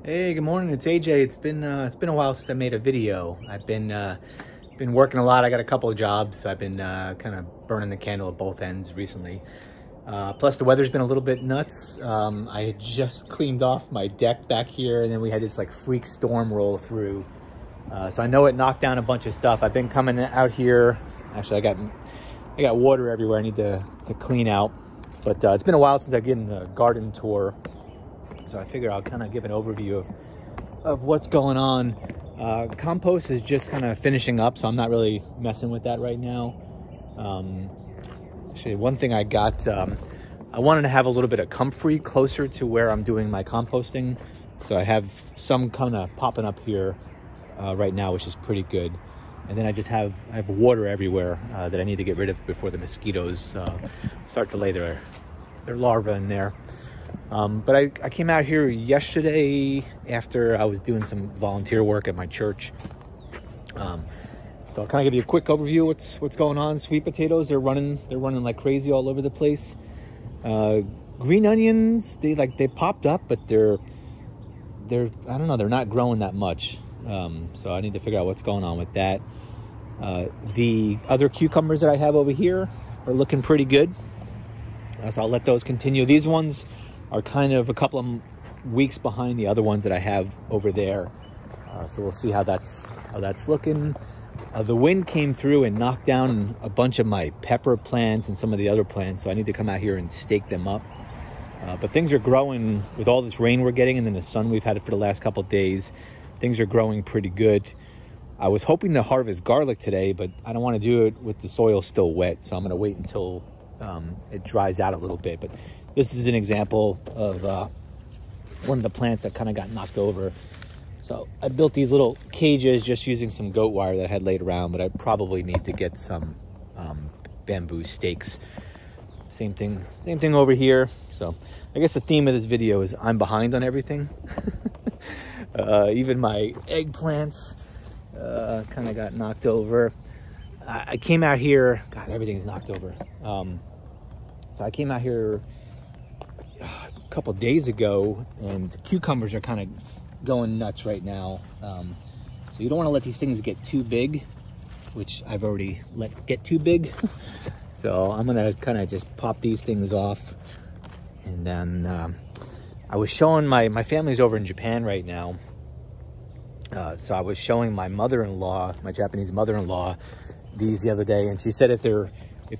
Hey, good morning. It's AJ. It's been a while since I made a video. I've been working a lot. I got a couple of jobs. I've been kind of burning the candle at both ends recently. Plus the weather's been a little bit nuts. I had just cleaned off my deck back here, and then we had this like freak storm roll through. So I know it knocked down a bunch of stuff. I've been coming out here. Actually, I got water everywhere. I need to clean out. But it's been a while since I've given a garden tour. So I figure I'll kind of give an overview of what's going on. Compost is just kind of finishing up, so I'm not really messing with that right now. Actually, one thing I got, I wanted to have a little bit of comfrey closer to where I'm doing my composting. So I have some kind of popping up here right now, which is pretty good. And then I have water everywhere that I need to get rid of before the mosquitoes start to lay their larvae in there. But I came out here yesterday after I was doing some volunteer work at my church. So I'll kind of give you a quick overview of what's going on. Sweet potatoes, they're running like crazy all over the place. Green onions, they popped up, but they're I don't know, they're not growing that much. So I need to figure out what's going on with that. The other cucumbers that I have over here are looking pretty good. So I'll let those continue. These ones are kind of a couple of weeks behind the other ones that I have over there. So we'll see how that's looking. The wind came through and knocked down a bunch of my pepper plants and some of the other plants, so I need to come out here and stake them up. But things are growing with all this rain we're getting and then the sun we've had for the last couple of days. Things are growing pretty good. I was hoping to harvest garlic today, but I don't want to do it with the soil still wet, so I'm going to wait until it dries out a little bit. But this is an example of one of the plants that kind of got knocked over. So I built these little cages just using some goat wire that I had laid around, but I probably need to get some bamboo stakes. Same thing over here. So I guess the theme of this video is I'm behind on everything. Even my eggplants kind of got knocked over. I came out here, God, everything's knocked over. So I came out here a couple days ago, and cucumbers are kind of going nuts right now. So you don't want to let these things get too big, which I've already let get too big. So I'm gonna kind of just pop these things off. And then I was showing my family's over in Japan right now. So I was showing my mother-in-law, my Japanese mother-in-law, these the other day, and she said if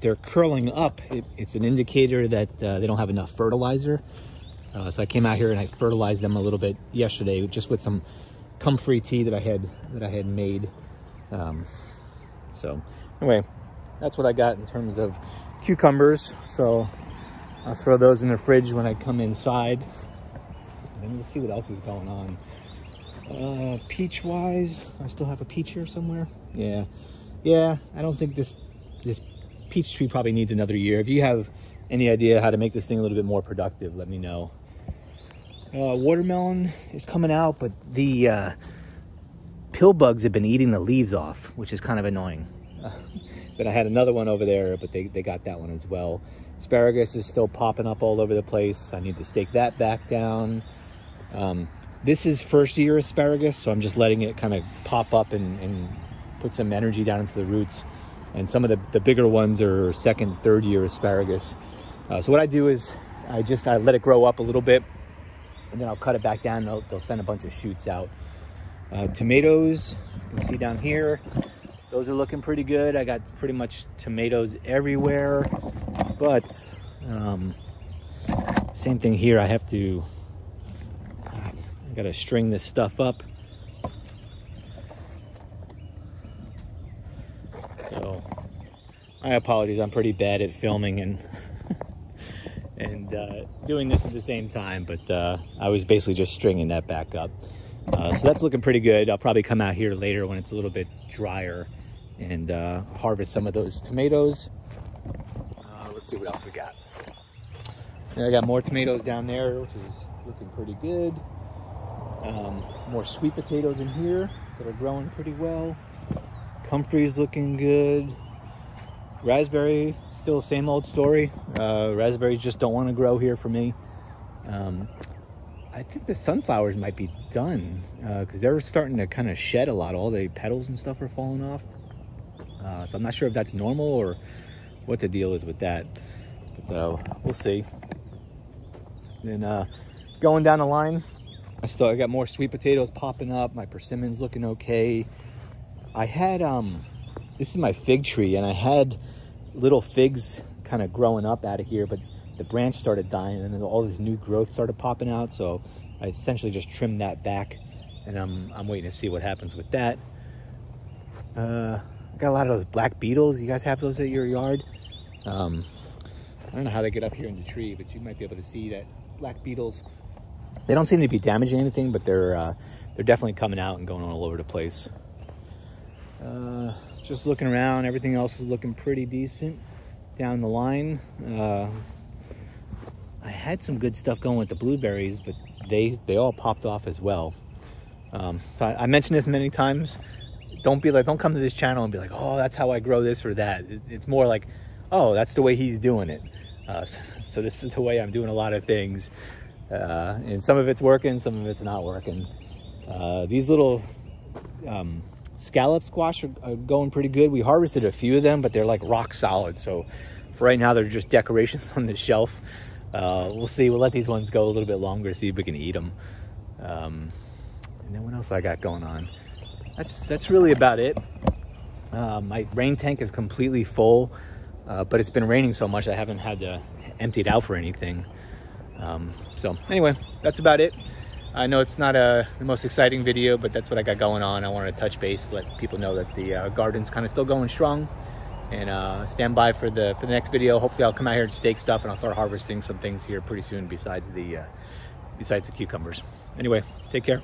they're curling up, it's an indicator that they don't have enough fertilizer. So I came out here and I fertilized them a little bit yesterday, just with some comfrey tea that I had made. So anyway, that's what I got in terms of cucumbers. So I'll throw those in the fridge when I come inside. And then let's see what else is going on. Peach wise, I still have a peach here somewhere. Yeah. I don't think this peach tree probably needs another year. If you have any idea how to make this thing a little bit more productive, let me know. Watermelon is coming out, but the pill bugs have been eating the leaves off, which is kind of annoying. But I had another one over there, but they got that one as well. Asparagus is still popping up all over the place. I need to stake that back down. This is first year asparagus, so I'm just letting it kind of pop up and put some energy down into the roots. And some of the bigger ones are second, third year asparagus. So what I do is I let it grow up a little bit, and then I'll cut it back down. They'll send a bunch of shoots out. Tomatoes, you can see down here, those are looking pretty good. I got pretty much tomatoes everywhere, but same thing here. I gotta string this stuff up. So my apologies, I'm pretty bad at filming and doing this at the same time, but I was basically just stringing that back up. So that's looking pretty good. I'll probably come out here later when it's a little bit drier and harvest some of those tomatoes. Let's see what else we got. And I got more tomatoes down there, which is looking pretty good. More sweet potatoes in here that are growing pretty well. Comfrey's looking good. Raspberry, still same old story. Raspberries just don't want to grow here for me. I think the sunflowers might be done because they're starting to kind of shed a lot. All the petals and stuff are falling off. So I'm not sure if that's normal or what the deal is with that. But we'll see. Then going down the line, I got more sweet potatoes popping up. My persimmon's looking okay. I had, this is my fig tree, and I had little figs kind of growing up out of here, but the branch started dying and then all this new growth started popping out. So I essentially just trimmed that back, and I'm waiting to see what happens with that. Got a lot of those black beetles. You guys have those at your yard? I don't know how they get up here in the tree, but you might be able to see that black beetles. They don't seem to be damaging anything, but they're definitely coming out and going all over the place. Just looking around, everything else is looking pretty decent down the line. I had some good stuff going with the blueberries, but they all popped off as well. So I mentioned this many times. Don't come to this channel and be like, oh, that's how I grow this or that. It's more like, oh, that's the way he's doing it. So this is the way I'm doing a lot of things. And some of it's working, some of it's not working. These little scallop squash are going pretty good. We harvested a few of them, but they're like rock solid. So for right now, they're just decorations on the shelf. We'll see. We'll let these ones go a little bit longer, see if we can eat them. And then what else I got going on? That's really about it. My rain tank is completely full, but it's been raining so much I haven't had to empty it out for anything. So anyway, that's about it. I know it's not the most exciting video, but that's what I got going on. I wanted to touch base, let people know that the garden's kind of still going strong, and stand by for the next video. Hopefully I'll come out here and stake stuff, and I'll start harvesting some things here pretty soon besides the cucumbers. Anyway, take care.